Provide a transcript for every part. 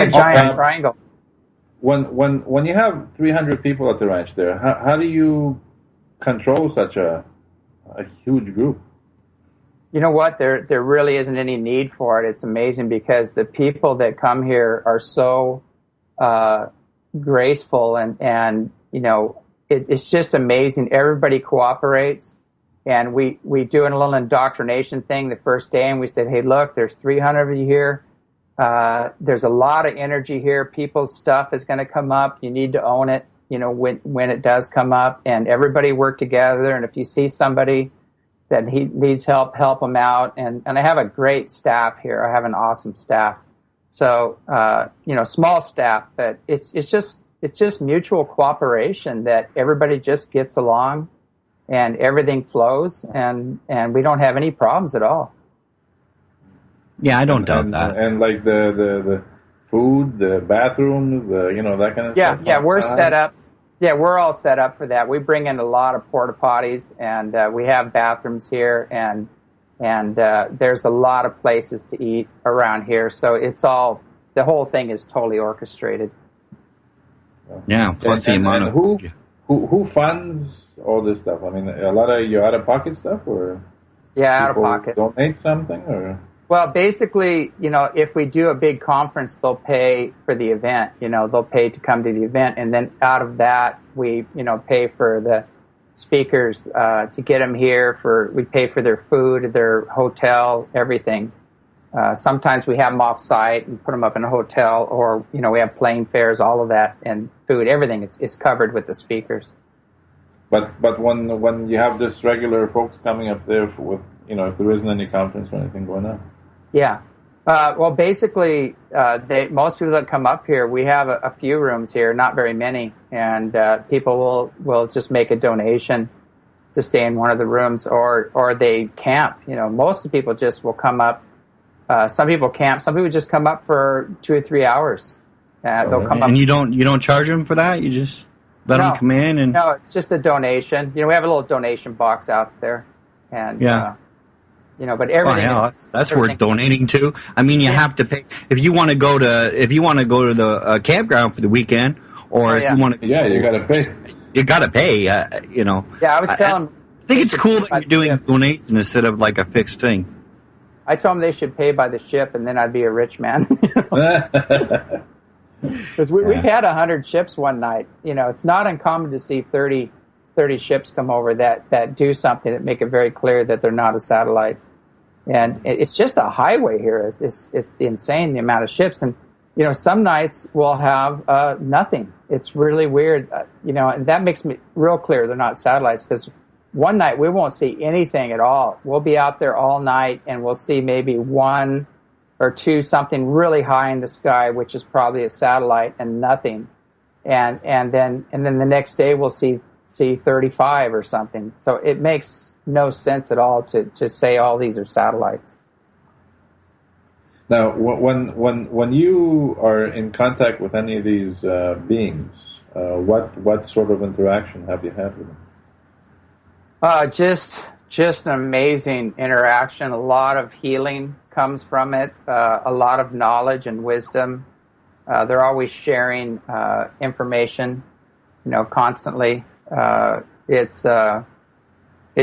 a giant triangle. When you have 300 people at the ranch there, how do you control such a huge group? You know what? There really isn't any need for it. It's amazing because the people that come here are so graceful and you know, it's just amazing. Everybody cooperates, and we do a little indoctrination thing the first day, and we said, hey, look, there's 300 of you here. There's a lot of energy here. People's stuff is going to come up. You need to own it, you know, when it does come up, and everybody work together. And if you see somebody that he needs help them out. And I have a great staff here. I have an awesome staff. So, you know, small staff, but it's just mutual cooperation that everybody just gets along and everything flows and we don't have any problems at all. Yeah, I don't doubt that. And like the food, the bathrooms, you know, that kind of stuff. Yeah, we're set up. Yeah, we're all set up for that. We bring in a lot of porta potties, and we have bathrooms here, and there's a lot of places to eat around here. So the whole thing is totally orchestrated. Yeah, plus the amount of who funds all this stuff? I mean, a lot of your out of pocket stuff, or out of pocket. Donate something, or. Well, basically, you know, if we do a big conference, they'll pay for the event. You know, they'll pay to come to the event, and then out of that, we, you know, pay for the speakers to get them here. We pay for their food, their hotel, everything. Sometimes we have them off site and put them up in a hotel, or you know, we have plane fares, all of that, and food. Everything is covered with the speakers. But when you have this regular folks coming up there with, you know, if there isn't any conference or anything going on. Yeah. Well, basically, most people that come up here, we have a few rooms here, not very many, and people will just make a donation to stay in one of the rooms, or they camp. You know, most of the people just will come up. Some people camp. Some people just come up for 2 or 3 hours. They'll come up. And you don't charge them for that? You just let them come in? And no, it's just a donation. You know, we have a little donation box out there, and you know, but everything. Well, that's worth donating to. I mean, you have to pay if you want to go to the campground for the weekend, or if you want to. Yeah, you got to pay. You got to pay. You know. Yeah, I was telling. I think it's cool that you're doing a donation instead of like a fixed thing. I told them they should pay by the ship, and then I'd be a rich man. Because we've had 100 ships one night. You know, it's not uncommon to see 30 ships come over that do something that make it very clear that they're not a satellite. And it's just a highway here. It's insane, the amount of ships. And, you know, some nights we'll have nothing. It's really weird, you know, and that makes me real clear they're not satellites, because one night we won't see anything at all. We'll be out there all night, and we'll see maybe 1 or 2, something really high in the sky, which is probably a satellite, and nothing. And then the next day we'll see 35 or something. So it makes no sense at all to say all these are satellites. Now, when you are in contact with any of these beings, what sort of interaction have you had with them? Just an amazing interaction. A lot of healing comes from it. A lot of knowledge and wisdom. They're always sharing information, you know, constantly. It's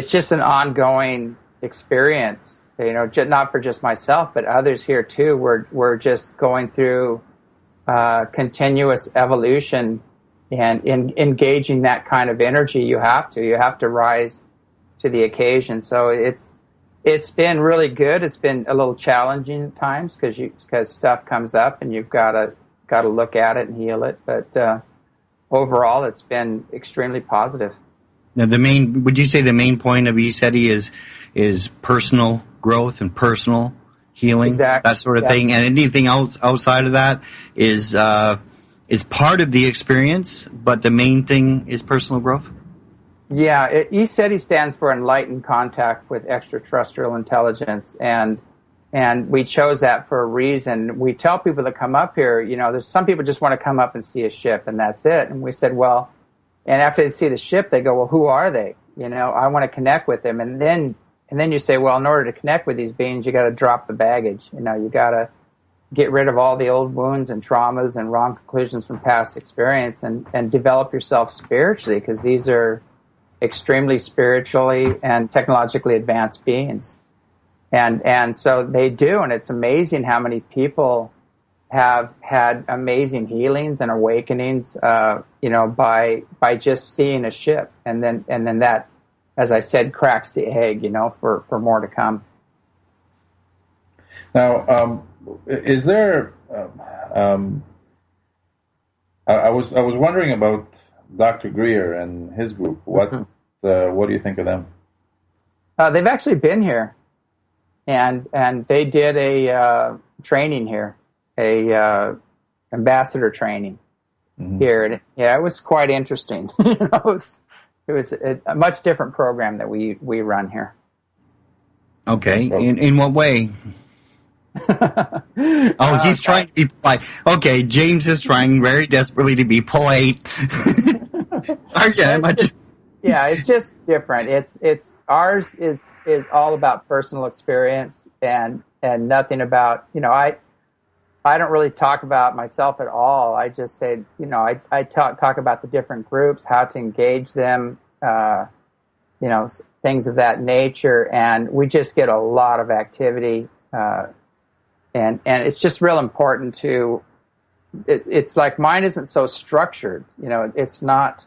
just an ongoing experience, you know, not for just myself, but others here too. We're just going through continuous evolution, and in engaging that kind of energy, you have to rise to the occasion. So it's been really good. It's been a little challenging at times because stuff comes up and you've got to look at it and heal it. But overall, it's been extremely positive. Now, would you say the main point of ECETI is personal growth and personal healing, exactly, that sort of thing, and anything else outside of that is part of the experience, but the main thing is personal growth? Yeah, ECETI stands for Enlightened Contact with Extraterrestrial Intelligence, and we chose that for a reason. We tell people that come up here, you know, there's some people just want to come up and see a ship, and that's it. And we said, well, and after they see the ship, they go, well, who are they? You know, I want to connect with them. And then you say, well, in order to connect with these beings, you got to drop the baggage. You know, you got get rid of all the old wounds and traumas and wrong conclusions from past experience and develop yourself spiritually, because these are extremely spiritually and technologically advanced beings. And so they do, and it's amazing how many people have had amazing healings and awakenings, by just seeing a ship, and then that, as I said, cracks the egg, for more to come. Now, is there? I was wondering about Dr. Greer and his group. What do you think of them? They've actually been here, and they did a training here, a ambassador training here. And, it was quite interesting. It was a much different program that we run here. Okay, in what way? He's trying to be polite. Okay, James is trying very desperately to be polite. It's just different. It's ours is all about personal experience and nothing about, I don't really talk about myself at all. I just say, I talk about the different groups, how to engage them, things of that nature, and we just get a lot of activity. And it's just real important to, it's like mine isn't so structured. It's not,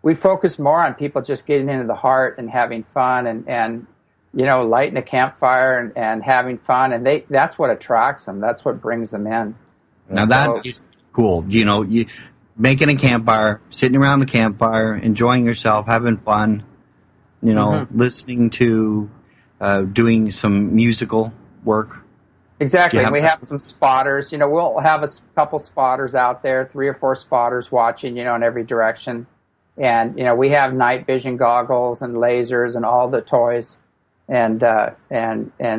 we focus more on people just getting into the heart and having fun and lighting a campfire and having fun. And that's what attracts them. That's what brings them in. Now that is cool. You making a campfire, sitting around the campfire, enjoying yourself, having fun, listening to, doing some musical work. Exactly. We have some spotters. We'll have a couple spotters out there, 3 or 4 spotters watching, in every direction. And, we have night vision goggles and lasers and all the toys. And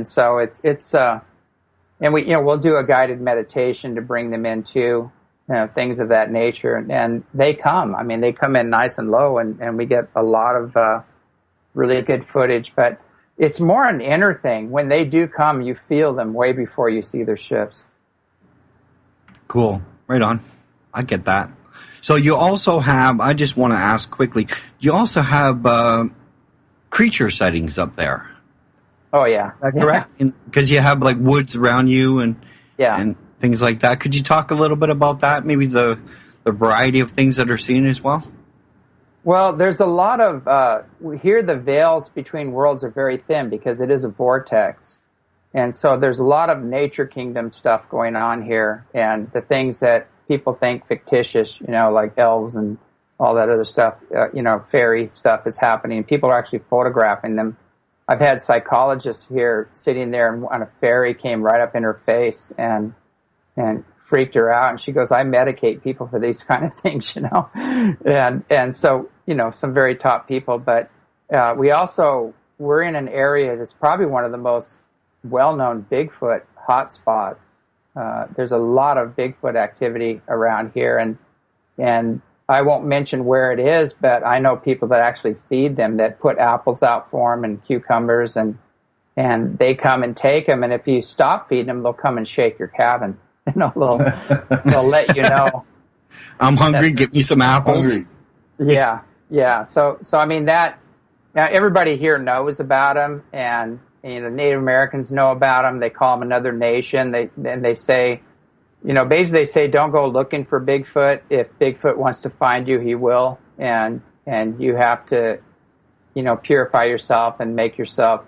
so it's and we'll do a guided meditation to bring them into, things of that nature. And they come. I mean, they come in nice and low, and we get a lot of really good footage. But it's more an inner thing. When they do come, you feel them way before you see their ships. Cool. Right on. I get that. So you also have, I just want to ask quickly, you also have creature sightings up there. Oh, yeah. Correct? Because you have like woods around you and things like that. Could you talk a little bit about that? Maybe the variety of things that are seen as well? Well, there's a lot of, here the veils between worlds are very thin because it is a vortex. And so there's a lot of nature kingdom stuff going on here. And the things that people think fictitious, like elves and all that other stuff, fairy stuff is happening. People are actually photographing them. I've had psychologists here sitting there, and a fairy came right up in her face and freaked her out. And she goes, I medicate people for these kind of things, And so, some very top people. But we're in an area that's probably one of the most well-known Bigfoot hotspots. There's a lot of Bigfoot activity around here. And I won't mention where it is, but I know people that actually feed them, that put apples out for them and cucumbers, and they come and take them. And if you stop feeding them, they'll come and shake your cabin. They'll let you know. I'm hungry. Give me some apples. Yeah. So I mean that. Now everybody here knows about them, and Native Americans know about them. They call them another nation. They say, basically they say, don't go looking for Bigfoot. If Bigfoot wants to find you, he will, and you have to, purify yourself and make yourself,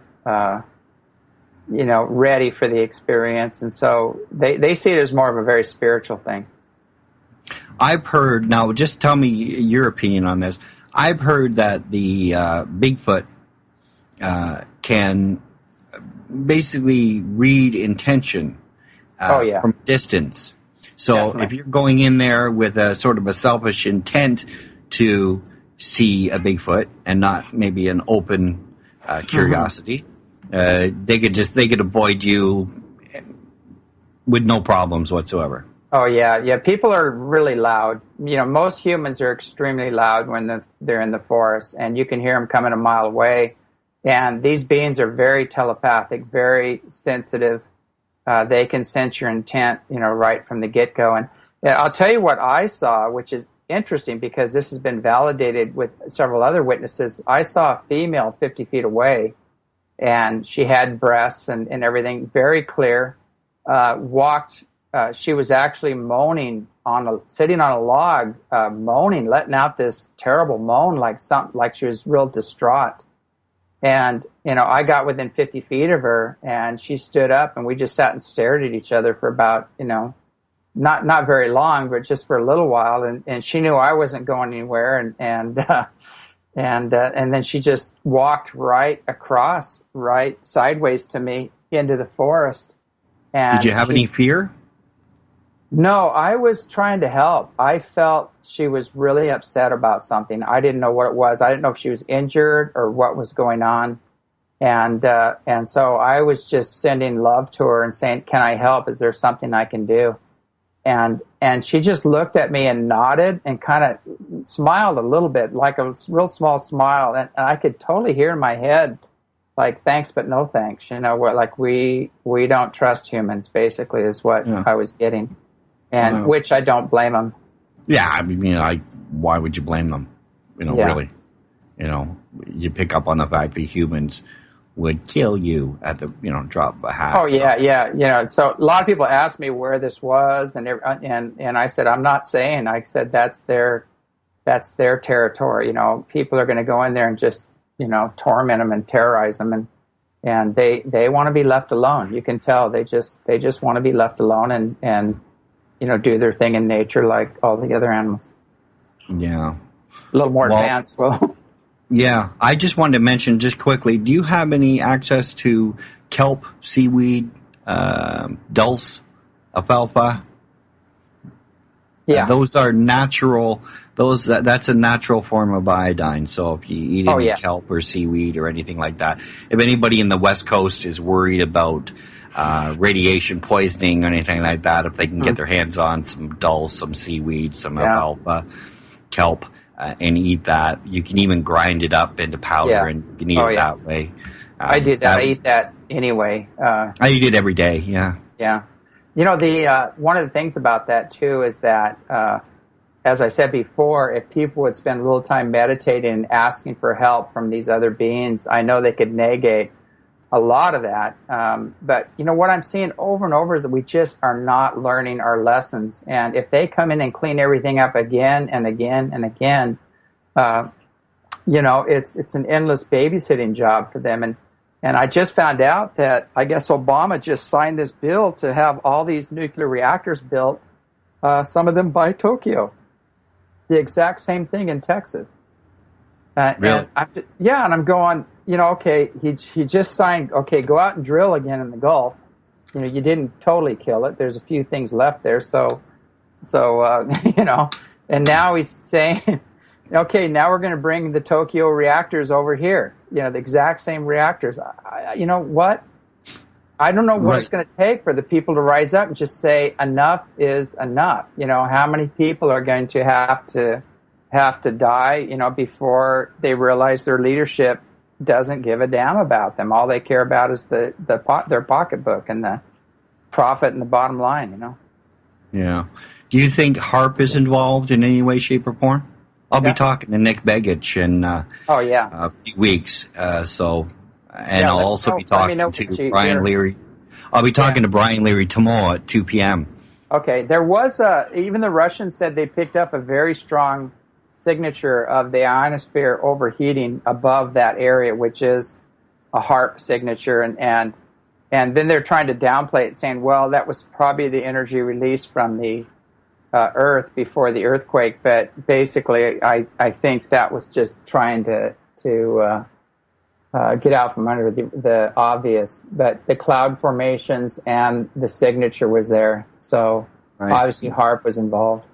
ready for the experience. And so they see it as more of a very spiritual thing. I've heard, now just tell me your opinion on this. I've heard that the Bigfoot can basically read intention from distance. So definitely. If you're going in there with a sort of a selfish intent to see a Bigfoot and not maybe an open curiosity, they could avoid you with no problems whatsoever. Oh, yeah. People are really loud. Most humans are extremely loud when they're in the forest, and you can hear them coming a mile away. And these beings are very telepathic, very sensitive. They can sense your intent, right from the get-go. And I'll tell you what I saw, which is interesting because this has been validated with several other witnesses. I saw a female 50 feet away, and she had breasts and everything, very clear. She was actually moaning sitting on a log, moaning, letting out this terrible moan, like she was real distraught. And I got within 50 feet of her, and she stood up, and we just sat and stared at each other for about not very long, but just for a little while. And she knew I wasn't going anywhere, and then she just walked right sideways to me into the forest. And did you have any fear? No, I was trying to help. I felt she was really upset about something. I didn't know what it was. I didn't know if she was injured or what was going on. And so I was just sending love to her and saying, "Can I help? Is there something I can do?" And she just looked at me and nodded and kind of smiled a little bit, like a real small smile. And I could totally hear in my head, like, "Thanks, but no thanks." Like we don't trust humans, basically, is what I was getting. And which I don't blame them. Yeah, I mean, why would you blame them? Really. You pick up on the fact that humans would kill you at the drop of a hat. Oh yeah. So a lot of people ask me where this was, and I said I'm not saying. I said that's their territory. People are going to go in there and just torment them and terrorize them, and they want to be left alone. You can tell they just want to be left alone and do their thing in nature like all the other animals. Yeah. A little more advanced. Well, yeah. I just wanted to mention just quickly, do you have any access to kelp, seaweed, dulse, alfalfa? Yeah. Those are natural. That's a natural form of iodine. So if you eat any kelp or seaweed or anything like that, if anybody in the West Coast is worried about radiation poisoning or anything like that, if they can get their hands on some dulse, some seaweed, some alfalfa, kelp, and eat that. You can even grind it up into powder and you can eat it that way. I did that. I eat that anyway. I eat it every day, yeah. Yeah. The one of the things about that, too, is that, as I said before, if people would spend a little time meditating and asking for help from these other beings, I know they could negate a lot of that. But, what I'm seeing over and over is that we just are not learning our lessons. And if they come in and clean everything up again and again and again, it's an endless babysitting job for them. And I just found out that I guess Obama just signed this bill to have all these nuclear reactors built, some of them by Tokyo. The exact same thing in Texas. Really? And I'm going, okay, he just signed, okay, go out and drill again in the Gulf. You didn't totally kill it. There's a few things left there. So and now he's saying, okay, now we're going to bring the Tokyo reactors over here. The exact same reactors. What? I don't know what it's going to take for the people to rise up and just say enough is enough. How many people are going to have to die, before they realize their leadership doesn't give a damn about them. All they care about is their pocketbook and the profit and the bottom line. Yeah. Do you think HARP is involved in any way, shape, or form? I'll be talking to Nick Begich in a few weeks. I'll also be talking to Brian Leary. I'll be talking to Brian Leary tomorrow at 2 p.m. Okay. There was even the Russians said they picked up a very strong signature of the ionosphere overheating above that area, which is a HARP signature. And then they're trying to downplay it, saying, well, that was probably the energy released from the Earth before the earthquake. But basically, I think that was just trying to get out from under the obvious. But the cloud formations and the signature was there. So obviously HARP was involved.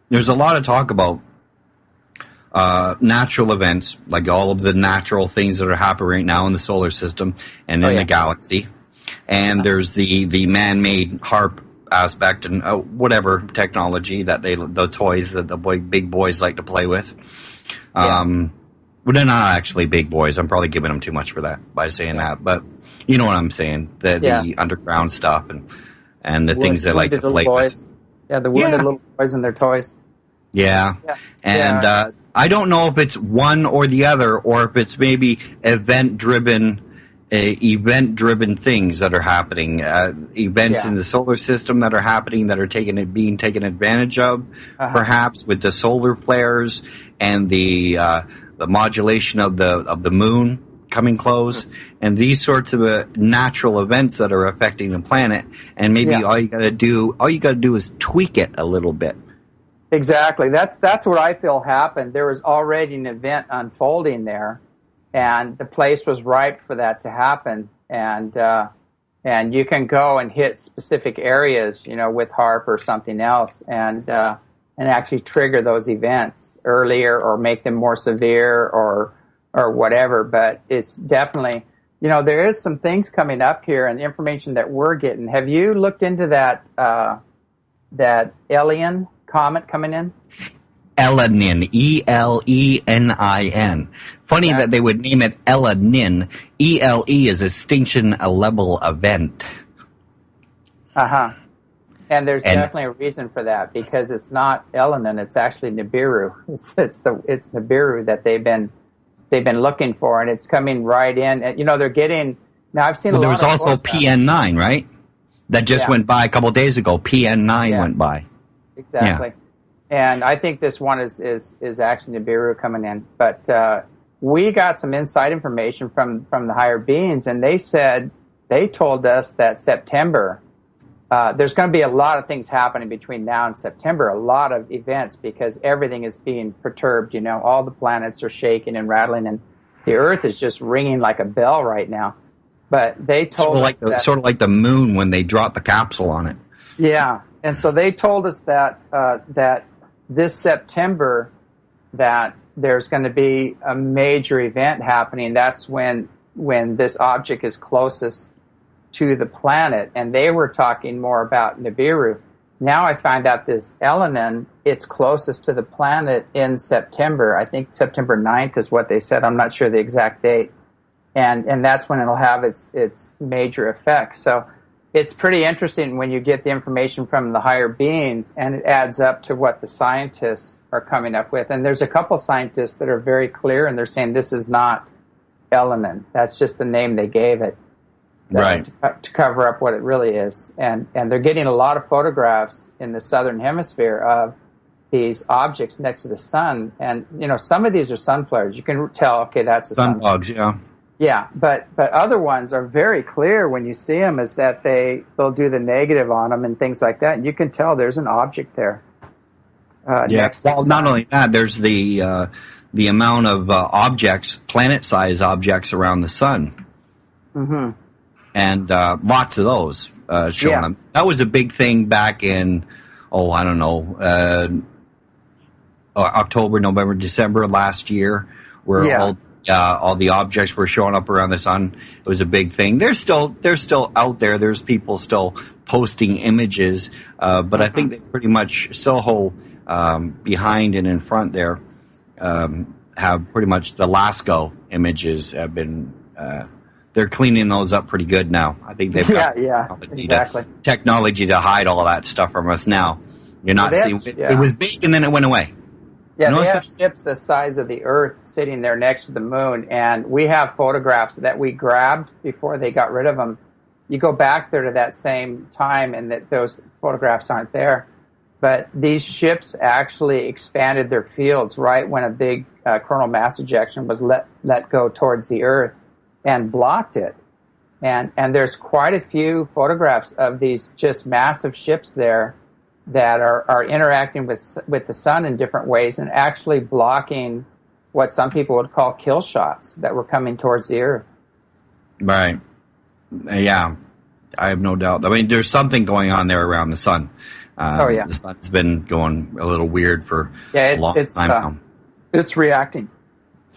There's a lot of talk about natural events, like all of the natural things that are happening right now in the solar system and in the galaxy. And there's the man-made HARP aspect and whatever technology that the toys that the big boys like to play with. Well, they're not actually big boys. I'm probably giving them too much for that by saying that. But You know what I'm saying? The underground stuff and the things they like to play with. Yeah, the wounded little boys and their toys. Yeah. And I don't know if it's one or the other, or if it's maybe event-driven things that are happening, events in the solar system that are happening that are being taken advantage of, perhaps with the solar flares and the modulation of the moon coming close, and these sorts of natural events that are affecting the planet. And maybe all you got to do is tweak it a little bit. Exactly. That's what I feel happened. There was already an event unfolding there, and the place was ripe for that to happen. And you can go and hit specific areas, with HARP or something else, and actually trigger those events earlier or make them more severe or whatever. But it's definitely, there is some things coming up here and information that we're getting. Have you looked into that alien comet coming in? Elenin, Elenin. Funny that they would name it Elenin. ELE is extinction level event. And there's definitely a reason for that, because it's not Elenin, it's actually Nibiru. It's Nibiru that they've been looking for, and it's coming right in. And, they're getting. Now I've seen. Well, there was also PN9, right? That just went by a couple of days ago. PN9 went by. Exactly. Yeah. And I think this one is actually Nibiru coming in. But we got some inside information from the higher beings, and they told us that September, there's going to be a lot of things happening between now and September, a lot of events, because everything is being perturbed. All the planets are shaking and rattling, and the Earth is just ringing like a bell right now. But they told us sort of like the moon when they drop the capsule on it. Yeah, and so they told us that this September that there's going to be a major event happening. That's when this object is closest to the planet, and they were talking more about Nibiru. Now I find out this Elenin, it's closest to the planet in September. I think September 9th is what they said. I'm not sure the exact date. And that's when it'll have its major effect. So it's pretty interesting when you get the information from the higher beings, and it adds up to what the scientists are coming up with. And there's a couple scientists that are very clear, and they're saying this is not Elenin. That's just the name they gave it. Right. To cover up what it really is. And they're getting a lot of photographs in the southern hemisphere of these objects next to the sun. And, some of these are sun flares. You can tell, okay, that's a sun. Bugs, yeah. Yeah, but other ones are very clear when you see them, is that they'll do the negative on them and things like that. And you can tell there's an object there. Well, not only that, there's the amount of objects, planet-sized objects around the sun. Mm-hmm. And lots of those showing them. That was a big thing back in, October, November, December last year, where all the objects were showing up around the sun. It was a big thing. They're still out there. There's people still posting images, but I think they pretty much Soho behind and in front there have pretty much the Lascaux images have been. They're cleaning those up pretty good now. I think they've got technology to hide all that stuff from us now. You're not seeing it was big and then it went away. Yeah, they have ships the size of the Earth sitting there next to the moon, and we have photographs that we grabbed before they got rid of them. You go back there to that same time, and those photographs aren't there. But these ships actually expanded their fields right when a big coronal mass ejection was let go towards the Earth and blocked it. And there's quite a few photographs of these just massive ships there that are interacting with the sun in different ways and actually blocking what some people would call kill shots that were coming towards the Earth. Right. Yeah, I have no doubt. I mean, there's something going on there around the sun. The sun's been going a little weird for a long time now. It's reacting.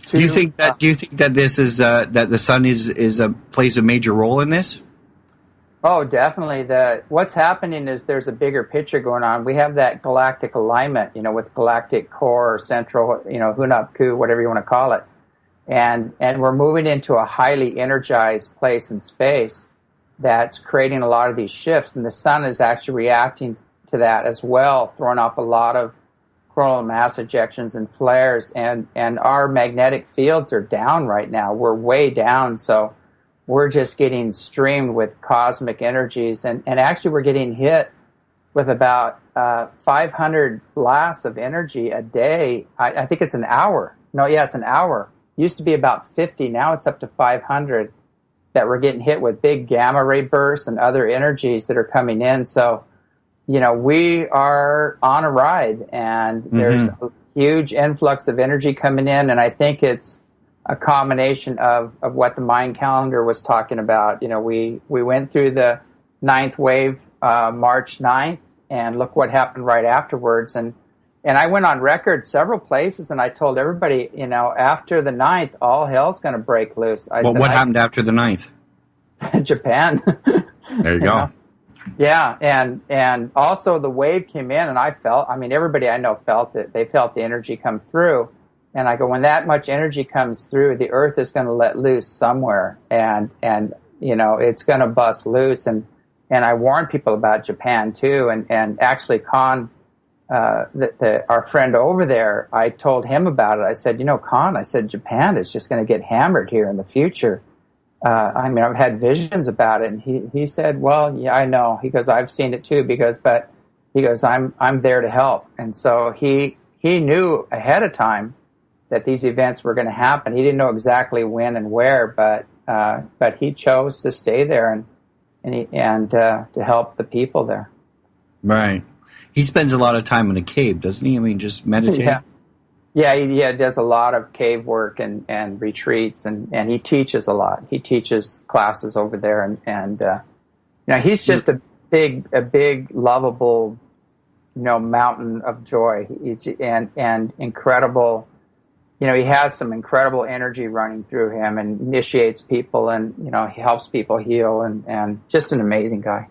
Do you think that this is that the sun plays a major role in this? Oh, definitely. What's happening is there's a bigger picture going on. We have that galactic alignment, with galactic core or central, Hunab-Ku, whatever you want to call it. and we're moving into a highly energized place in space that's creating a lot of these shifts, and the sun is actually reacting to that as well, throwing off a lot of coronal mass ejections and flares, and our magnetic fields are down right now. We're way down, so we're just getting streamed with cosmic energies, and actually we're getting hit with about 500 blasts of energy a day. I think it's an hour. No, yeah, it's an hour. Used to be about 50. Now it's up to 500 that we're getting hit with big gamma ray bursts and other energies that are coming in. So, we are on a ride, and there's a huge influx of energy coming in, and I think it's a combination of what the Mayan calendar was talking about. We went through the 9th wave March 9th, and look what happened right afterwards. And I went on record several places, and I told everybody, after the 9th, all hell's going to break loose. What happened after the 9th? Japan. There you go. Yeah, and also the wave came in, and everybody I know felt it. They felt the energy come through. And I go, when that much energy comes through, the Earth is going to let loose somewhere, and it's going to bust loose. And I warned people about Japan too. And actually, Khan, our friend over there, I told him about it. I said, Khan, Japan is just going to get hammered here in the future. I've had visions about it, and he said, well, yeah, I know. He goes, I've seen it too, but I'm there to help. And so he knew ahead of time that these events were going to happen. He didn't know exactly when and where, but he chose to stay there and to help the people there. Right. He spends a lot of time in a cave, doesn't he? Just meditating. Yeah, he does a lot of cave work and retreats, and he teaches a lot. He teaches classes over there, and he's just a big, lovable, mountain of joy, and incredible. He has some incredible energy running through him, and initiates people, and he helps people heal, and just an amazing guy.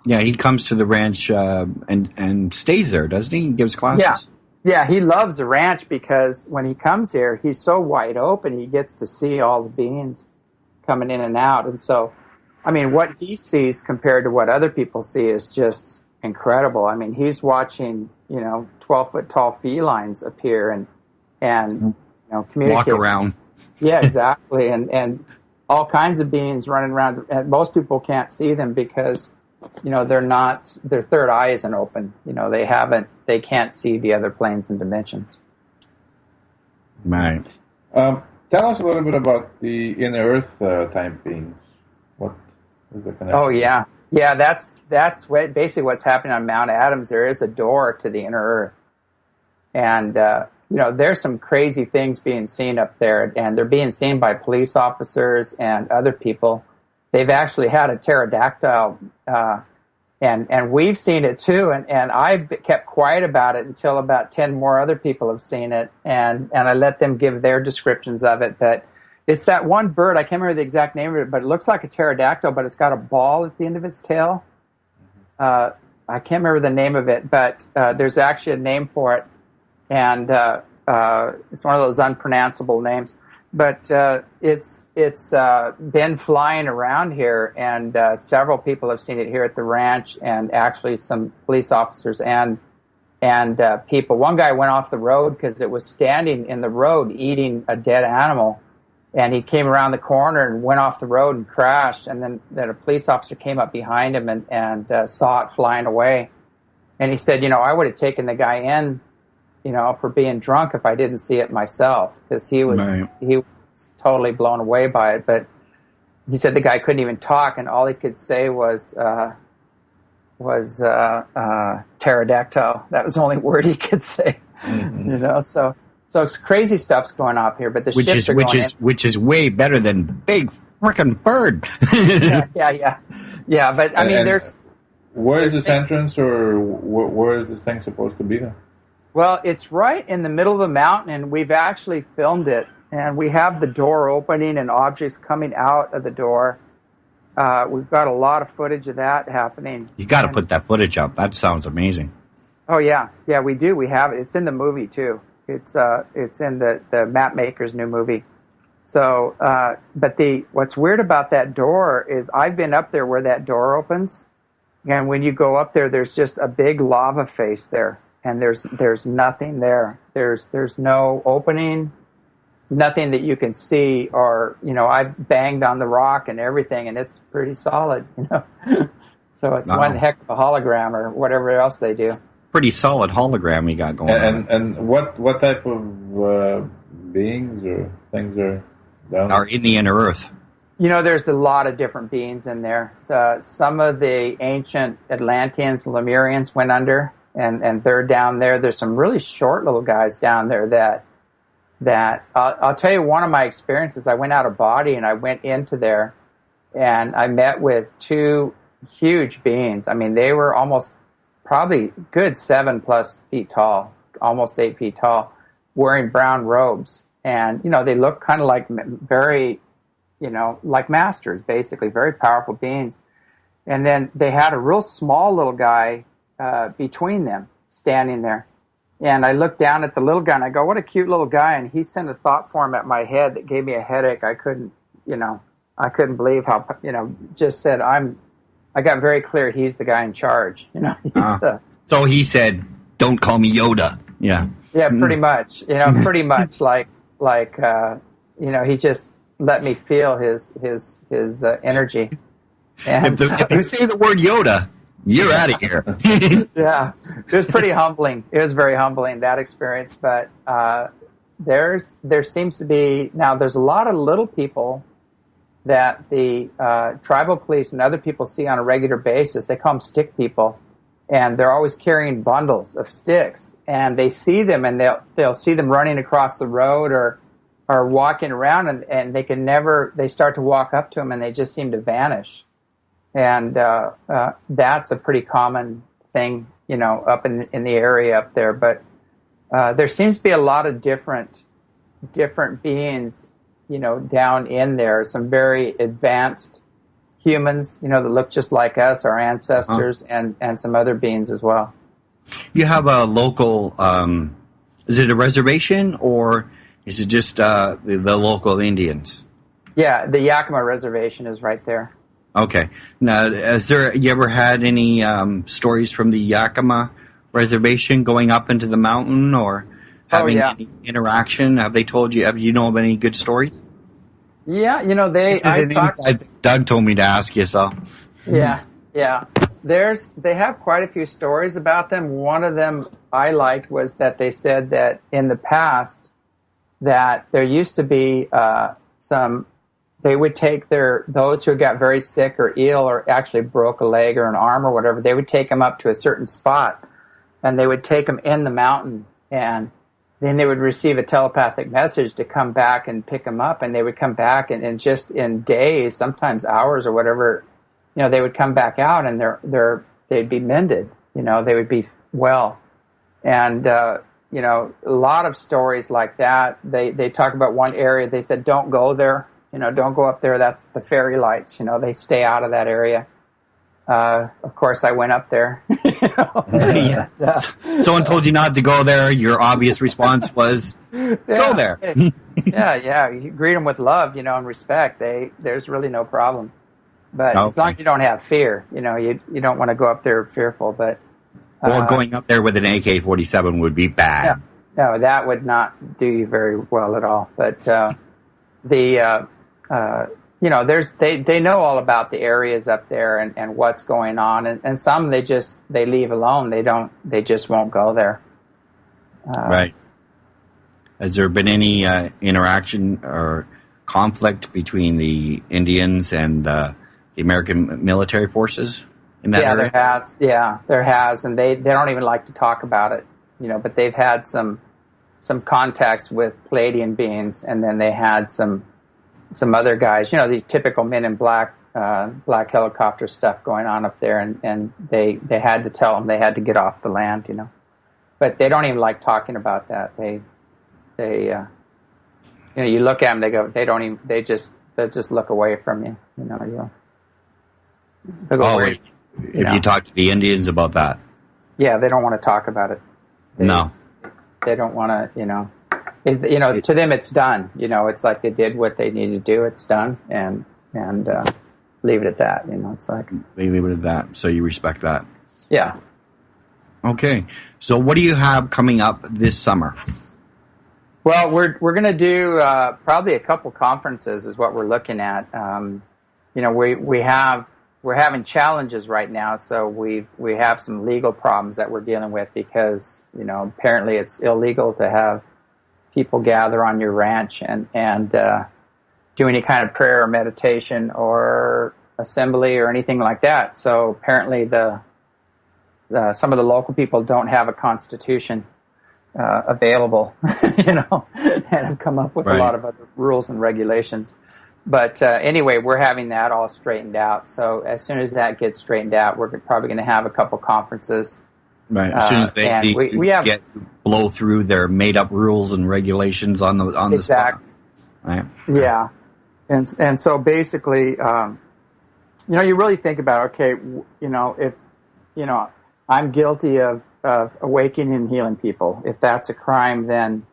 Yeah, he comes to the ranch and stays there, doesn't he? He gives classes. Yeah, he loves the ranch because when he comes here, he's so wide open. He gets to see all the beings coming in and out, and so, what he sees compared to what other people see is just incredible. He's watching 12-foot tall felines appear and communicate. Walk around. Yeah, exactly. And all kinds of beings running around. And most people can't see them because, they're not, their third eye isn't open. They can't see the other planes and dimensions. Right. Tell us a little bit about the inner Earth time beings. What is the connection? Oh, yeah. Yeah, that's basically what's happening on Mount Adams. There is a door to the inner Earth. And, there's some crazy things being seen up there, and they're being seen by police officers and other people. They've actually had a pterodactyl, and we've seen it too, and I kept quiet about it until about 10 more other people have seen it, and I let them give their descriptions of it. But it's that one bird, I can't remember the exact name of it, but it looks like a pterodactyl, but it's got a ball at the end of its tail. I can't remember the name of it, but there's actually a name for it. And it's one of those unpronounceable names, but it's been flying around here, and several people have seen it here at the ranch, and actually some police officers and people. One guy went off the road because it was standing in the road eating a dead animal, and he came around the corner and went off the road and crashed, and then a police officer came up behind him and saw it flying away, and he said, I would have taken the guy in, for being drunk if I didn't see it myself, because he was totally blown away by it. But he said the guy couldn't even talk, and all he could say was pterodactyl. That was the only word he could say. Mm-hmm. So it's crazy stuff's going on here. But the ships are going in. Which is way better than big frickin' bird. yeah. But there's. Where is this entrance, or where is this thing supposed to be then? Well, it's right in the middle of the mountain, and we've actually filmed it. And we have the door opening and objects coming out of the door. We've got a lot of footage of that happening. You got to put that footage up. That sounds amazing. Oh, yeah. Yeah, we do. We have it. It's in the movie, too. It's in the map maker's new movie. So, but what's weird about that door is I've been up there where that door opens, and when you go up there, there's just a big lava face there, and there's nothing there. There's no opening, nothing that you can see, or I've banged on the rock and everything, and it's pretty solid, So it's one heck of a hologram or whatever else they do. Pretty solid hologram you got going on. And what type of beings or things are down? Are in the inner Earth. There's a lot of different beings in there. Some of the ancient Atlanteans, Lemurians went under, and they're down there. There's some really short little guys down there that I'll tell you one of my experiences. I went out of body and I went into there, and I met with two huge beings. I mean, they were probably good 7+ feet tall, almost 8 feet tall, wearing brown robes. And, they look kind of like very, like masters, basically, very powerful beings. And then they had a real small little guy between them standing there. And I looked down at the little guy and I go, what a cute little guy. And he sent a thought form at my head that gave me a headache. I couldn't believe how, just said, I got very clear he's the guy in charge. So he said, "Don't call me Yoda." Yeah. Yeah, pretty much. Pretty much like he just let me feel his energy. And if you say the word Yoda, you're out of here. Yeah, it was pretty humbling. It was very humbling, that experience. But there seems to be now. There's a lot of little people that the tribal police and other people see on a regular basis. They call them stick people, and they're always carrying bundles of sticks. And they see them, and they'll see them running across the road or walking around, and they can never. They start to walk up to them, and they just seem to vanish. And that's a pretty common thing, up in the area up there. But there seems to be a lot of different beings, down in there. Some very advanced humans, that look just like us, our ancestors, and some other beings as well. You have a local, is it a reservation or is it just the local Indians? Yeah, the Yakima Reservation is right there. Okay. Now, you ever had any stories from the Yakima Reservation going up into the mountain or having any interaction? Have they told you? Have you know of any good stories? Yeah, Doug told me to ask you, so. Yeah. They have quite a few stories about them. One of them I liked was that they said that in the past that there used to be they would take those who got very sick or ill or actually broke a leg or an arm or whatever, they would take them up to a certain spot and they would take them in the mountain, and then they would receive a telepathic message to come back and pick them up, and they would come back and just in days, sometimes hours or whatever, they would come back out and they'd be mended, they would be well. And, a lot of stories like that. They talk about one area, they said, don't go there, don't go up there, that's the fairy lights, they stay out of that area. Of course, I went up there. Someone told you not to go there. Your obvious response was, go there. Yeah. You greet them with love, and respect. There's really no problem. But as long as you don't have fear, you don't want to go up there fearful. But or going up there with an AK-47 would be bad. No, that would not do you very well at all. But they know all about the areas up there and what's going on, and some they leave alone. They just won't go there. Right. Has there been any interaction or conflict between the Indians and the American military forces in that area? There has, and they don't even like to talk about it. But they've had some contacts with Pleiadian beings, and then they had some other guys, the typical Men in Black, black helicopter stuff going on up there, and they had to tell them they had to get off the land, But they don't even like talking about that. They you look at them, they go, they just look away from you, If you talk to the Indians about that. Yeah, they don't want to talk about it. No. They don't want to, To them it's done. It's like they did what they needed to do. It's done, and leave it at that. It's like they leave it at that. So you respect that. Yeah. Okay. So what do you have coming up this summer? Well, we're going to do probably a couple conferences is what we're looking at. We're having challenges right now, so we have some legal problems that we're dealing with because apparently it's illegal to have people gather on your ranch and do any kind of prayer or meditation or assembly or anything like that. So apparently some of the local people don't have a constitution available, and have come up with a lot of other rules and regulations. But anyway, we're having that all straightened out. So as soon as that gets straightened out, we're probably going to have a couple conferences. Right. As soon as they blow through their made-up rules and regulations on the spot. Right. Yeah. And so basically, you really think about, okay, if I'm guilty of awakening and healing people. If that's a crime, then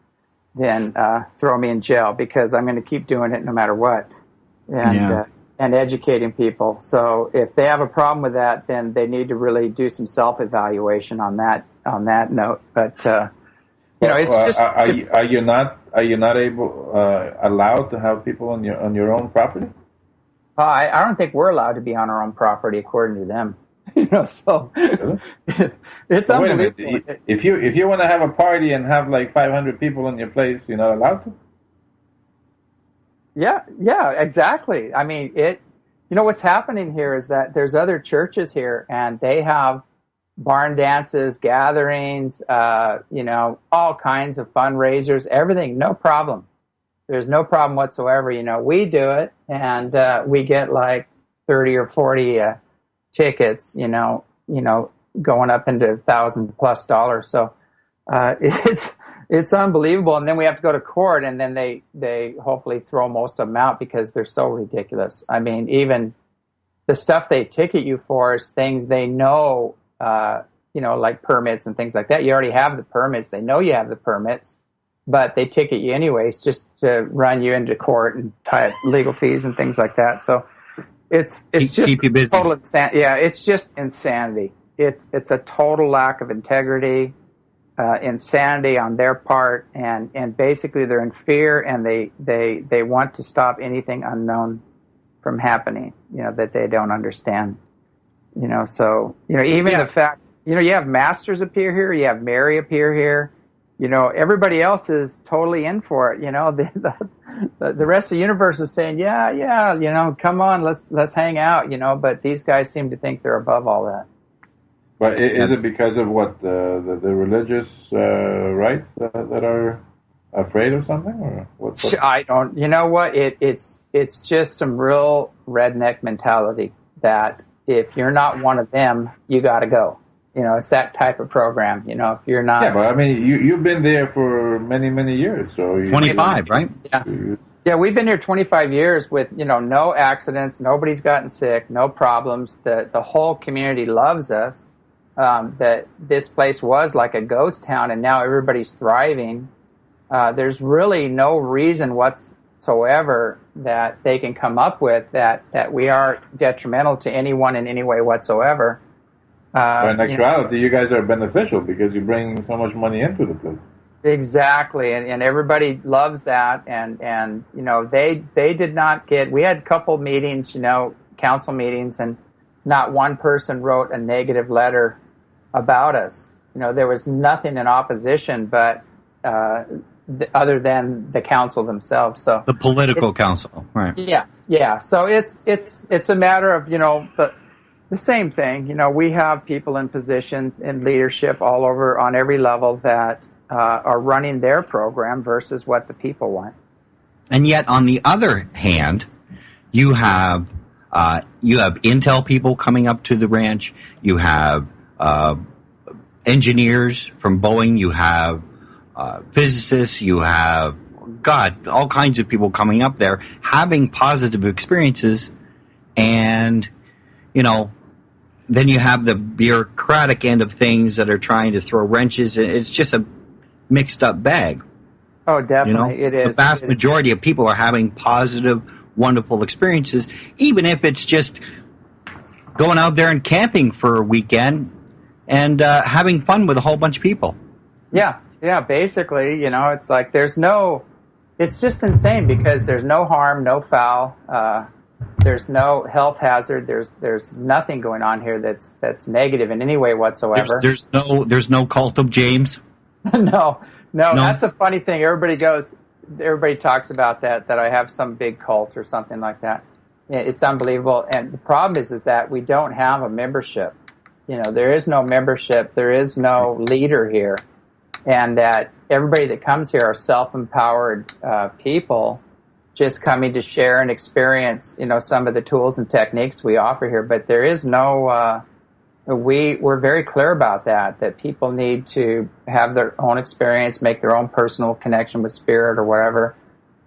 throw me in jail because I'm going to keep doing it no matter what, and educating people. So if they have a problem with that, then they need to really do some self-evaluation on that note. But it's just. Are you not allowed to have people on your own property? I don't think we're allowed to be on our own property according to them. So it's unbelievable. If you want to have a party and have like 500 people in your place, you're not allowed to? Yeah, exactly. I mean, what's happening here is that there's other churches here and they have barn dances, gatherings, all kinds of fundraisers, everything, no problem. There's no problem whatsoever. We do it and we get like 30 or 40 tickets, going up into $1,000+ So it's unbelievable. And then we have to go to court, and then they hopefully throw most of them out because they're so ridiculous. I mean, even the stuff they ticket you for is things they know, like permits and things like that. You already have the permits. They know you have the permits, but they ticket you anyways just to run you into court and tie up legal fees and things like that. So it's just keep you busy. Total insanity. Yeah, it's just insanity. It's a total lack of integrity, insanity on their part, and basically they're in fear and they want to stop anything unknown from happening. That they don't understand. So even the fact you have masters appear here, you have Mary appear here. Everybody else is totally in for it. The rest of the universe is saying, yeah, come on, let's hang out, but these guys seem to think they're above all that. But is it because of what the religious rights that are afraid of something, or what? I don't. You know what? It's just some real redneck mentality that if you're not one of them, you got to go. It's that type of program. If you're not. Yeah, but I mean, you've been there for many, many years. So 25, right? Yeah. Yeah, we've been here 25 years with, no accidents. Nobody's gotten sick, no problems. The whole community loves us. That this place was like a ghost town, and now everybody's thriving. There's really no reason whatsoever that they can come up with that we are detrimental to anyone in any way whatsoever. In actuality, you guys are beneficial because you bring so much money into the place. Exactly, and everybody loves that, and they did not get. We had a couple meetings, council meetings, and not one person wrote a negative letter about us. There was nothing in opposition, but other than the council themselves. So the political council, right? Yeah. So it's a matter of the same thing. We have people in positions in leadership all over on every level that are running their program versus what the people want. And yet, on the other hand, you have Intel people coming up to the ranch. You have engineers from Boeing. You have physicists. You have all kinds of people coming up there having positive experiences, and then you have the bureaucratic end of things that are trying to throw wrenches. It's just a mixed up bag. Oh, definitely, it is. The vast majority of people are having positive, wonderful experiences, even if it's just going out there and camping for a weekend and having fun with a whole bunch of people. Yeah, basically, it's like it's just insane because there's no harm, no foul, there's no health hazard, there's nothing going on here that's negative in any way whatsoever. There's no cult of James. No, that's a funny thing. Everybody talks about that I have some big cult or something like that. It's unbelievable. And the problem is that we don't have a membership. There is no membership. There is no leader here. And that everybody that comes here are self-empowered people just coming to share and experience, some of the tools and techniques we offer here. But there is no, we're very clear about that people need to have their own experience, make their own personal connection with spirit or whatever,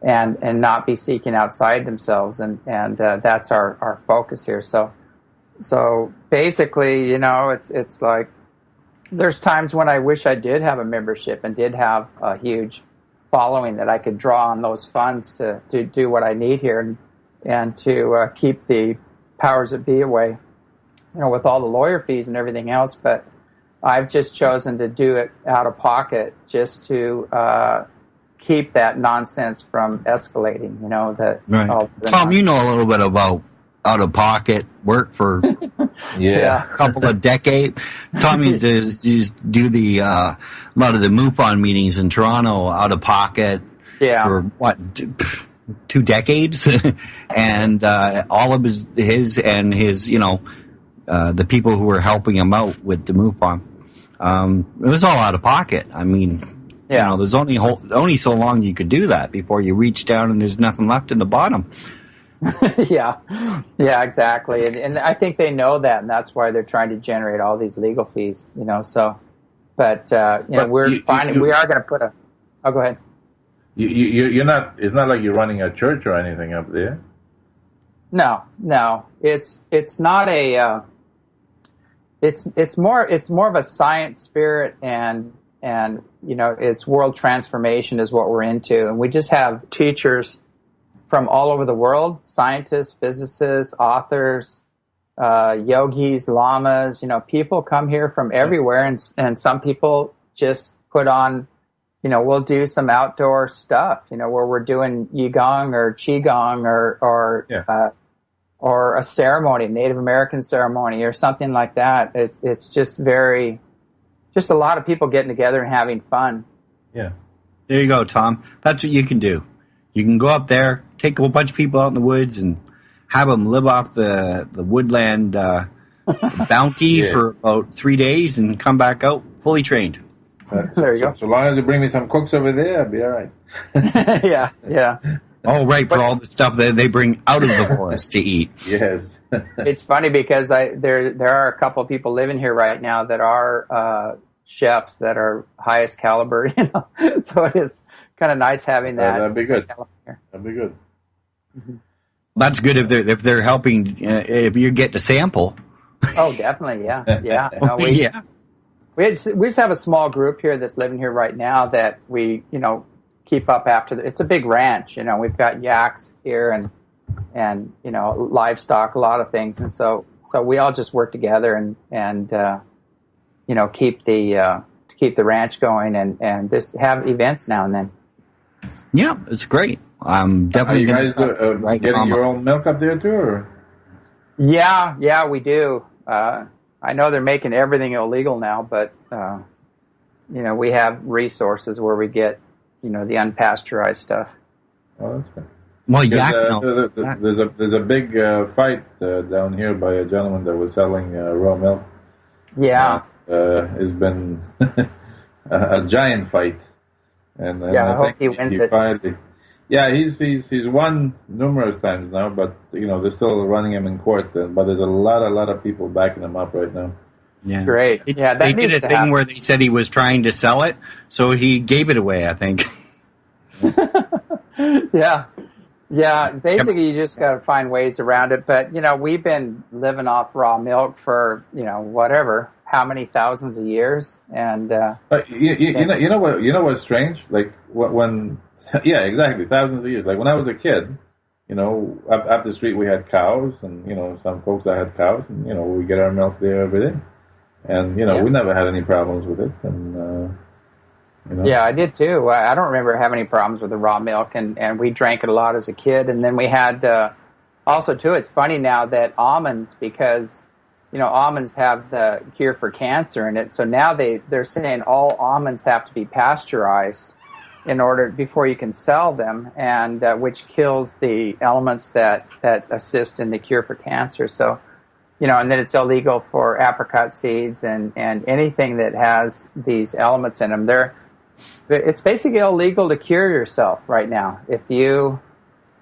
and not be seeking outside themselves. And that's our focus here. So basically, it's like, there's times when I wish I did have a membership and did have a huge following that I could draw on those funds to do what I need here and to keep the powers that be away, with all the lawyer fees and everything else. But I've just chosen to do it out of pocket just to keep that nonsense from escalating, Right. Tom, you know a little bit about out-of-pocket work for a couple of decades. Tommy used to do a lot of the MUFON meetings in Toronto out-of-pocket for, 2 decades? And all of his and his, the people who were helping him out with the MUFON, it was all out-of-pocket. I mean, there's only so long you could do that before you reach down and there's nothing left in the bottom. Yeah, exactly. And I think they know that, and that's why they're trying to generate all these legal fees, so, but we are going to put oh, go ahead. You're not, it's not like you're running a church or anything up there. No, it's not a, it's more of a science spirit and it's world transformation is what we're into. And we just have teachers from all over the world, scientists, physicists, authors, yogis, lamas, people come here from everywhere, and some people just put on, we'll do some outdoor stuff, where we're doing Yigong or Qigong or a ceremony, Native American ceremony or something like that. It's just a lot of people getting together and having fun. Yeah. There you go, Tom. That's what you can do. You can go up there, take a bunch of people out in the woods and have them live off the woodland bounty for about 3 days and come back out fully trained. There you go. So long as you bring me some cooks over there, I'll be all right. Yeah. Oh, right, for all the stuff that they bring out of the forest to eat. Yes. It's funny because there are a couple of people living here right now that are chefs that are highest caliber, so it is kind of nice having that. That'd be good. That'd be good. Mm-hmm. That's good if they're helping. If you get to sample. Oh, definitely, yeah. We just have a small group here that's living here right now that we keep up after. It's a big ranch. We've got yaks here and livestock, a lot of things, and so we all just work together and keep the ranch going and just have events now and then. Yeah, it's great. I'm definitely. Are you guys getting your own milk up there too? Or? Yeah, we do. I know they're making everything illegal now, but we have resources where we get the unpasteurized stuff. Oh, that's good. Well, there's a big fight down here by a gentleman that was selling raw milk. Yeah, it's been a giant fight, and I hope he wins it. Finally, he's won numerous times now, but they're still running him in court. But there's a lot of people backing him up right now. Yeah, great. They did a thing where they said he was trying to sell it, so he gave it away, I think. Yeah. Basically, you just got to find ways around it. But we've been living off raw milk for how many thousands of years, and you know what's strange? Like when yeah, exactly, thousands of years. Like when I was a kid, up the street we had cows, and some folks that had cows, and we get our milk there every day, and we never had any problems with it, and Yeah, I did too. I don't remember having any problems with the raw milk, and we drank it a lot as a kid, and then we had also too. It's funny now that almonds, because almonds have the cure for cancer in it, so now they're saying all almonds have to be pasteurized before you can sell them, and which kills the elements that assist in the cure for cancer. So, and then it's illegal for apricot seeds and anything that has these elements in them. It's basically illegal to cure yourself right now if you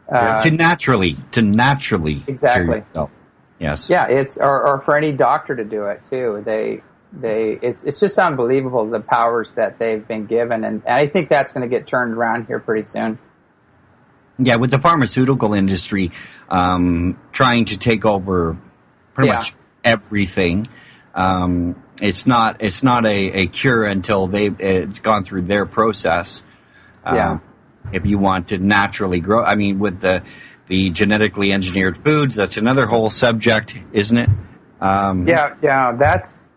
to naturally exactly cure yourself. Yes. Yeah, it's or for any doctor to do it too. It's just unbelievable the powers that they've been given, and I think that's going to get turned around here pretty soon. Yeah, with the pharmaceutical industry trying to take over pretty much everything, it's not a cure until it's gone through their process. If you want to naturally grow, I mean, with the genetically engineered foods, that's another whole subject, isn't it?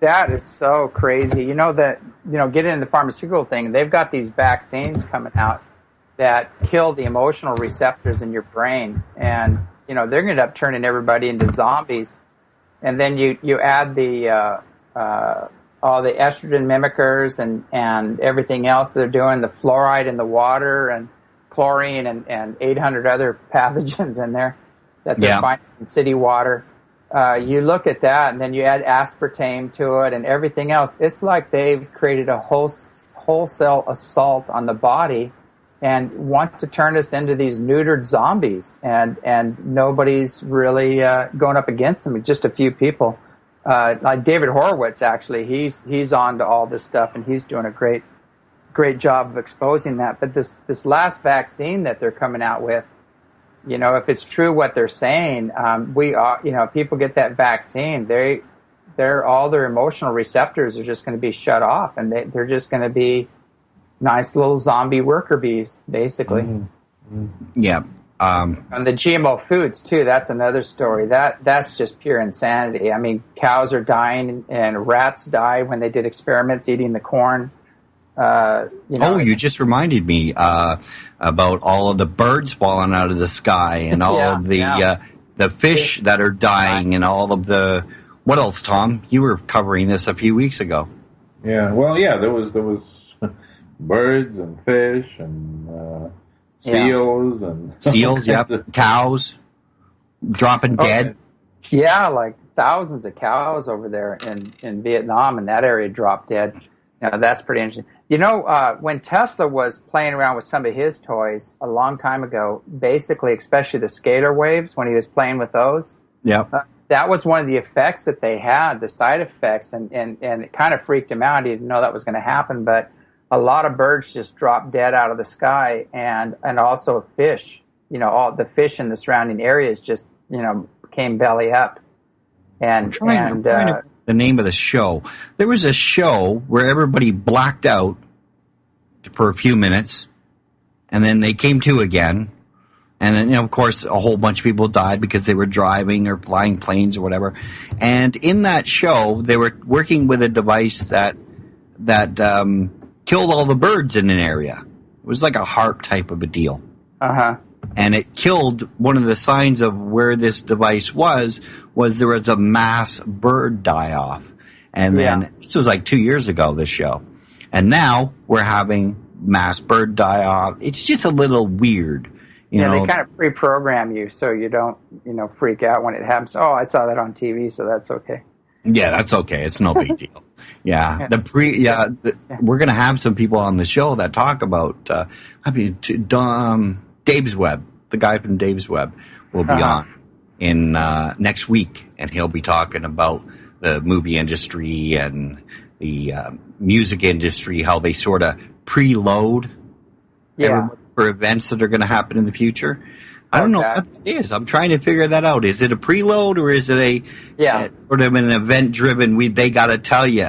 That is so crazy. Getting into the pharmaceutical thing, they've got these vaccines coming out that kill the emotional receptors in your brain, and they're going to end up turning everybody into zombies. And then you add the all the estrogen mimickers and everything else they're doing, the fluoride in the water and chlorine and 800 other pathogens in there that they're finding in city water. You look at that, and then you add aspartame to it and everything else. It's like they've created a wholesale assault on the body and want to turn us into these neutered zombies. And nobody's really going up against them. Just a few people. Like David Horowitz, actually, he's on to all this stuff, and he's doing a great job of exposing that. But this last vaccine that they're coming out with, if it's true what they're saying, people get that vaccine, they're all their emotional receptors are just going to be shut off, and they're just going to be nice little zombie worker bees, basically. Mm-hmm. Yeah. And the GMO foods too. That's another story. That's just pure insanity. I mean, cows are dying, and rats die when they did experiments eating the corn. You just reminded me about all of the birds falling out of the sky, and all of the fish that are dying, and all of the what else, Tom? You were covering this a few weeks ago. Yeah. Well, there was birds and fish and seals and cows dropping dead. Yeah, like thousands of cows over there in Vietnam, and that area dropped dead. That's pretty interesting. When Tesla was playing around with some of his toys a long time ago, basically, especially the scalar waves, when he was playing with those, that was one of the effects that they had, the side effects, and it kind of freaked him out. He didn't know that was going to happen, but a lot of birds just dropped dead out of the sky, and also fish. All the fish in the surrounding areas just came belly up. And the name of the show. There was a show where everybody blacked out for a few minutes, and then they came to again. And then, of course, a whole bunch of people died because they were driving or flying planes or whatever. And in that show, they were working with a device that killed all the birds in an area. It was like a HARP type of a deal. Uh-huh. And it killed one of the signs of where this device was there was a mass bird die-off. And then, this was like 2 years ago, this show. And now we're having mass bird die-off. It's just a little weird. They kind of pre-program you so you don't, freak out when it happens. Oh, I saw that on TV, so that's okay. Yeah, that's okay. It's no big deal. Yeah. We're going to have some people on the show that talk about, Dave's Web, the guy from Dave's Web will be on in next week, and he'll be talking about the movie industry and the music industry, how they sort of preload for events that are going to happen in the future. I don't know what it is. I'm trying to figure that out. Is it a preload or is it a sort of an event-driven, they got to tell you?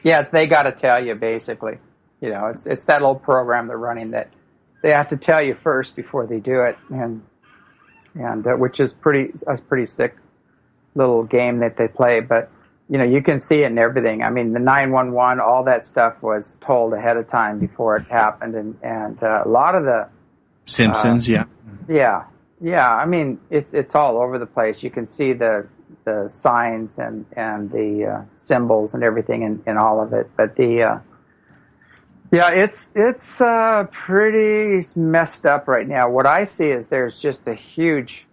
Yeah, they got to tell you, basically. You know, it's that little program they're running that they have to tell you first before they do it, and which is a pretty sick little game that they play. But, you know, you can see it in everything. I mean, the 911, all that stuff was told ahead of time before it happened, and a lot of the Simpsons, yeah. I mean, it's all over the place. You can see the signs and the symbols and everything in all of it. But it's pretty messed up right now. What I see is there's just a huge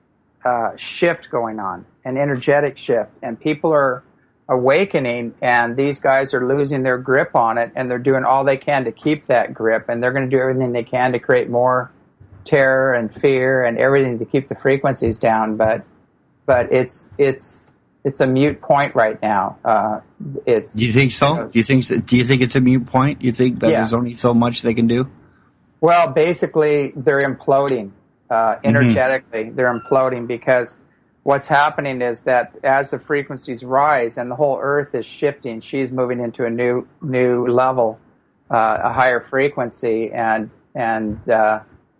shift going on, an energetic shift, and people are awakening, and these guys are losing their grip on it, and they're doing all they can to keep that grip, and they're going to do everything they can to create more terror and fear and everything to keep the frequencies down, but it's a moot point right now. Do you think so? Do you think it's a moot point? You think that there's only so much they can do? Well, basically, they're imploding energetically. Mm-hmm. They're imploding because what's happening is that as the frequencies rise and the whole Earth is shifting, she's moving into a new level, a higher frequency, and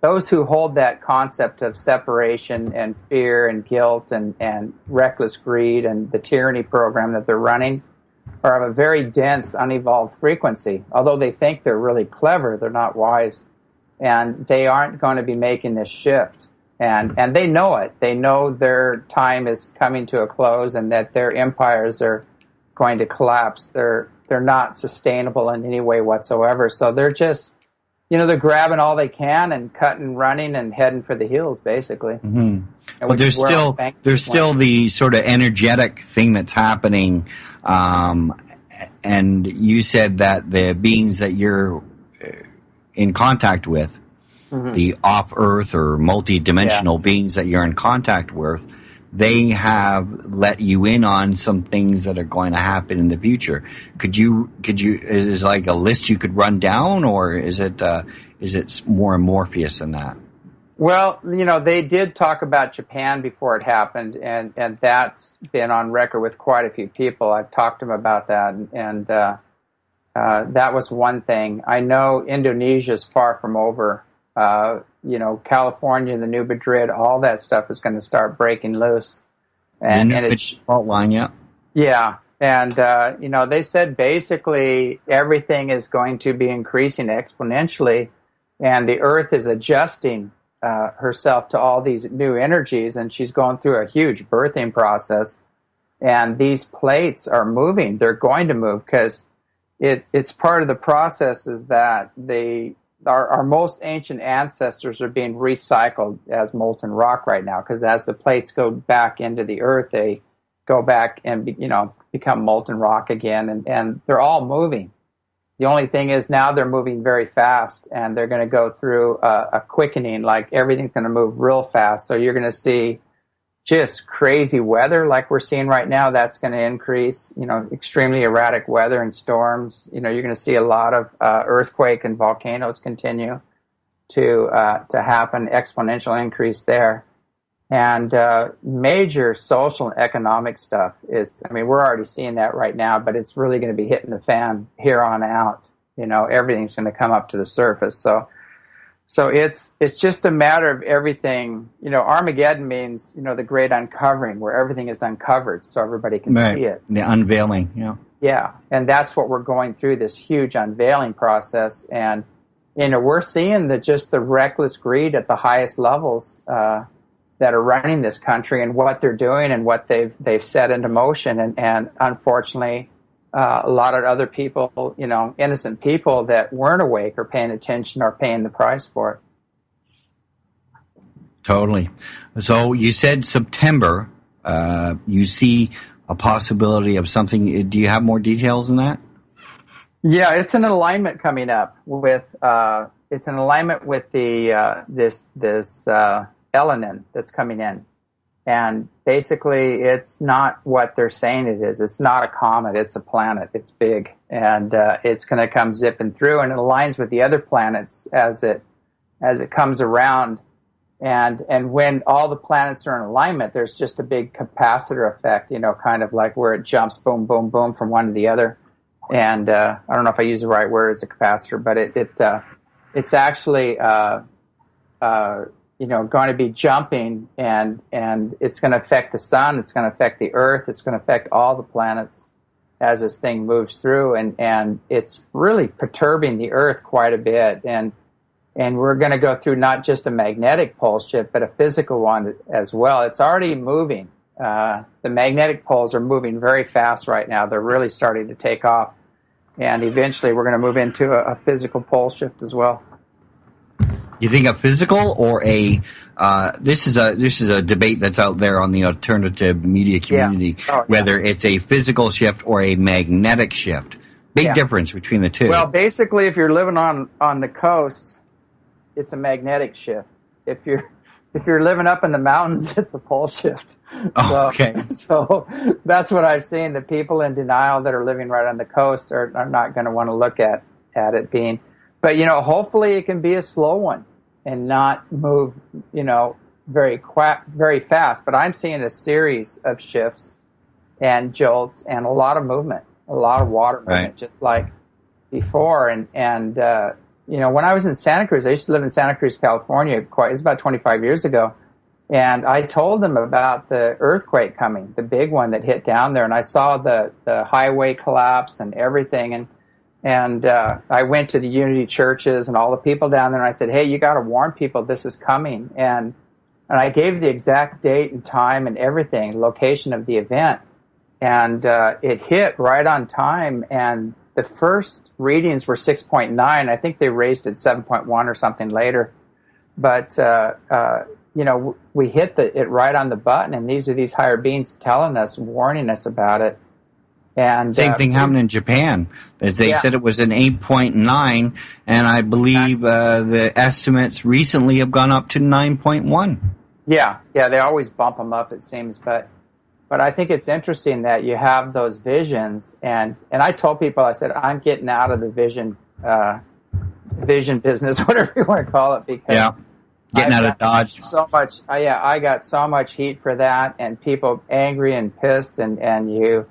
those who hold that concept of separation and fear and guilt and reckless greed and the tyranny program that they're running are of a very dense, unevolved frequency. Although they think they're really clever, they're not wise. And they aren't going to be making this shift. And they know it. They know their time is coming to a close and that their empires are going to collapse. They're not sustainable in any way whatsoever. So they're just... You know, they're grabbing all they can and cutting, running, and heading for the hills, basically. Mm-hmm. But there's still the sort of energetic thing that's happening. And you said that the beings that you're in contact with, mm-hmm. the off-Earth or multi-dimensional beings that you're in contact with, they have let you in on some things that are going to happen in the future. Could you, is it like a list you could run down, or is it more amorphous than that? Well, you know, they did talk about Japan before it happened, and that's been on record with quite a few people. I've talked to them about that, and that was one thing. I know Indonesia's far from over. You know, California, the New Madrid, all that stuff is going to start breaking loose. And it's fault line, yeah. Yeah, and you know, they said basically everything is going to be increasing exponentially, and the Earth is adjusting herself to all these new energies, and she's going through a huge birthing process. And these plates are moving; they're going to move because it's part of the process. Is that our most ancient ancestors are being recycled as molten rock right now, because as the plates go back into the Earth, they go back and become molten rock again, and they're all moving. The only thing is now they're moving very fast, and they're going to go through a quickening, like everything's going to move real fast. So you're going to see just crazy weather like we're seeing right now. That's going to increase, you know, extremely erratic weather and storms. You know, you're going to see a lot of earthquake and volcanoes continue to happen, exponential increase there. And major social and economic stuff is, I mean, we're already seeing that right now, but it's really going to be hitting the fan here on out. You know, everything's going to come up to the surface. So it's just a matter of everything. You know, Armageddon means, you know, the great uncovering, where everything is uncovered so everybody can see it. The unveiling, yeah. Yeah, and that's what we're going through, this huge unveiling process. And, you know, we're seeing just the reckless greed at the highest levels that are running this country and what they're doing and what they've set into motion. And unfortunately, a lot of other people, you know, innocent people that weren't awake or paying attention are paying the price for it. Totally. So you said September, you see a possibility of something. Do you have more details than that? Yeah, it's an alignment coming up with, the this Elenin that's coming in. And basically, it's not what they're saying it is. It's not a comet. It's a planet. It's big. And it's going to come zipping through, and it aligns with the other planets as it comes around. And when all the planets are in alignment, there's just a big capacitor effect, kind of like where it jumps boom, boom, boom from one to the other. And I don't know if I use the right word as a capacitor, but it's actually going to be jumping, and it's going to affect the sun, it's going to affect the earth, it's going to affect all the planets as this thing moves through, and it's really perturbing the earth quite a bit, and we're going to go through not just a magnetic pole shift, but a physical one as well. It's already moving. The magnetic poles are moving very fast right now. They're really starting to take off, and eventually we're going to move into a physical pole shift as well. You think a physical or a this is a debate that's out there on the alternative media community, whether it's a physical shift or a magnetic shift. Big difference between the two. Well, basically, if you're living on the coast, it's a magnetic shift. If you're living up in the mountains, it's a pole shift. So that's what I've seen. The people in denial that are living right on the coast are not going to want to look at it being. But, hopefully it can be a slow one and not move, very fast. But I'm seeing a series of shifts and jolts and a lot of movement, a lot of water movement, just like before. And when I was in Santa Cruz, I used to live in Santa Cruz, California, it was about 25 years ago. And I told them about the earthquake coming, the big one that hit down there. And I saw the highway collapse and everything. And I went to the Unity churches and all the people down there, and I said, hey, you got to warn people this is coming. And I gave the exact date and time and everything, location of the event. And it hit right on time. And the first readings were 6.9. I think they raised it 7.1 or something later. But, we hit it right on the button. And these are these higher beings telling us, warning us about it. And same thing happened in Japan. They said it was an 8.9, and I believe the estimates recently have gone up to 9.1. Yeah, they always bump them up, it seems. But I think it's interesting that you have those visions, and I told people, I said, I'm getting out of the vision business, whatever you want to call it, because getting out of Dodge. So much, I got so much heat for that, and people angry and pissed, and you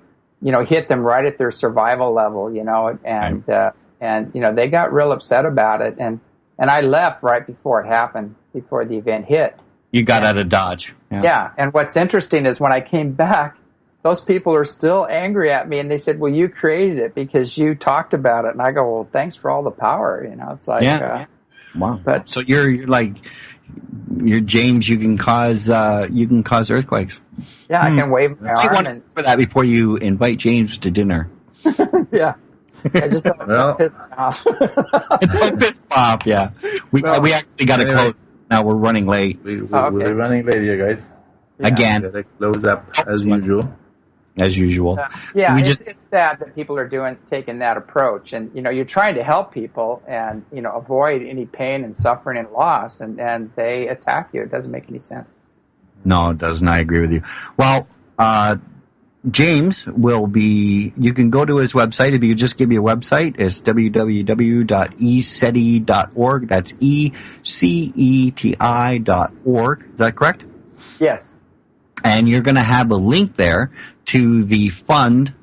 hit them right at their survival level, and they got real upset about it. And I left right before it happened, before the event hit. You got out of Dodge. Yeah. And what's interesting is when I came back, those people are still angry at me, and they said, well, you created it because you talked about it. And I go, well, thanks for all the power. It's like, wow. But so you're like, you're James, you can cause earthquakes. Yeah, I can wave my arm. For that before you invite James to dinner. Yeah. I just don't piss me off. Don't piss me off, yeah. We actually got to close. Now we're running late. We're running late here, guys. Yeah. Again. We got to close up as usual. As usual. It's sad that people are taking that approach. And, you're trying to help people and, avoid any pain and suffering and loss. And they attack you. It doesn't make any sense. No, it doesn't. I agree with you. Well, James you can go to his website. If you just give me a website, it's www.eceti.org. That's ECETI.org. Is that correct? Yes. And you're going to have a link there to the fund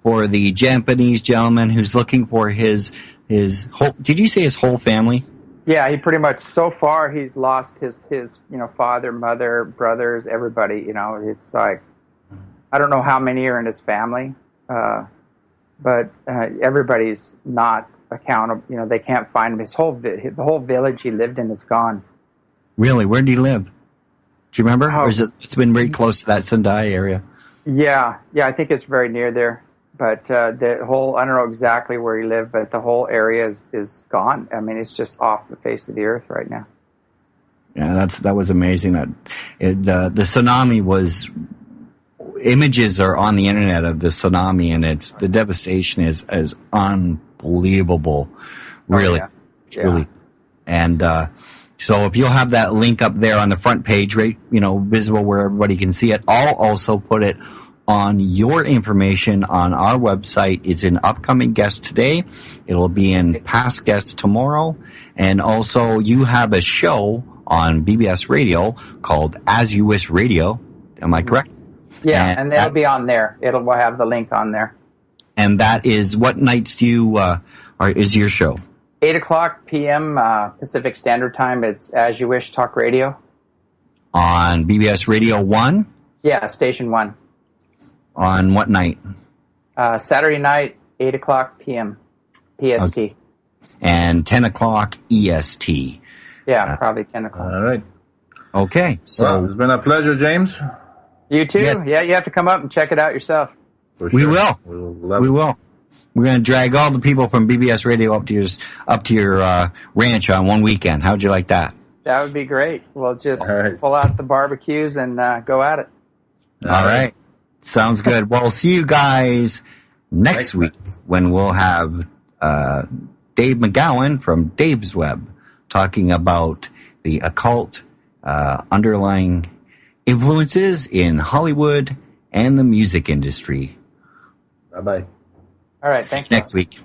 for the Japanese gentleman who's looking for his whole, did you say his whole family? Yeah, he pretty much, so far, he's lost his father, mother, brothers, everybody, it's like, I don't know how many are in his family, but everybody's not accountable, they can't find him. The whole village he lived in is gone. Really? Where did he live? Do you remember? Or is it's been very close to that Sendai area? Yeah, I think it's very near there. But the whole, I don't know exactly where he lived, but the whole area is gone. I mean, it's just off the face of the earth right now. Yeah, that was amazing. The tsunami was, images are on the internet of the tsunami, and the devastation is unbelievable. Really. Really. And so if you'll have that link up there on the front page, right, visible where everybody can see it, I'll also put it on your information on our website. It's in upcoming guests today. It'll be in past guests tomorrow. And also you have a show on BBS Radio called As You Wish Radio. Am I correct? Yeah, and it'll be on there. We'll have the link on there. And that is, what nights do you is your show? 8:00 p.m. Pacific Standard Time. It's As You Wish Talk Radio. On BBS Radio 1? Yeah, Station 1. On what night? Saturday night, 8:00 p.m. PST. Okay. And 10 o'clock EST. Yeah, probably 10 o'clock. All right. Okay. So well, it's been a pleasure, James. You too? Yes. Yeah, you have to come up and check it out yourself. For we sure. will. We will. We're going to drag all the people from BBS Radio up to your ranch on one weekend. How'd you like that? That would be great. We'll just pull out the barbecues and go at it. All right. Sounds good. Well, see you guys next week when we'll have Dave McGowan from Dave's Web talking about the occult underlying influences in Hollywood and the music industry. Bye-bye. All right. Thanks. Next week.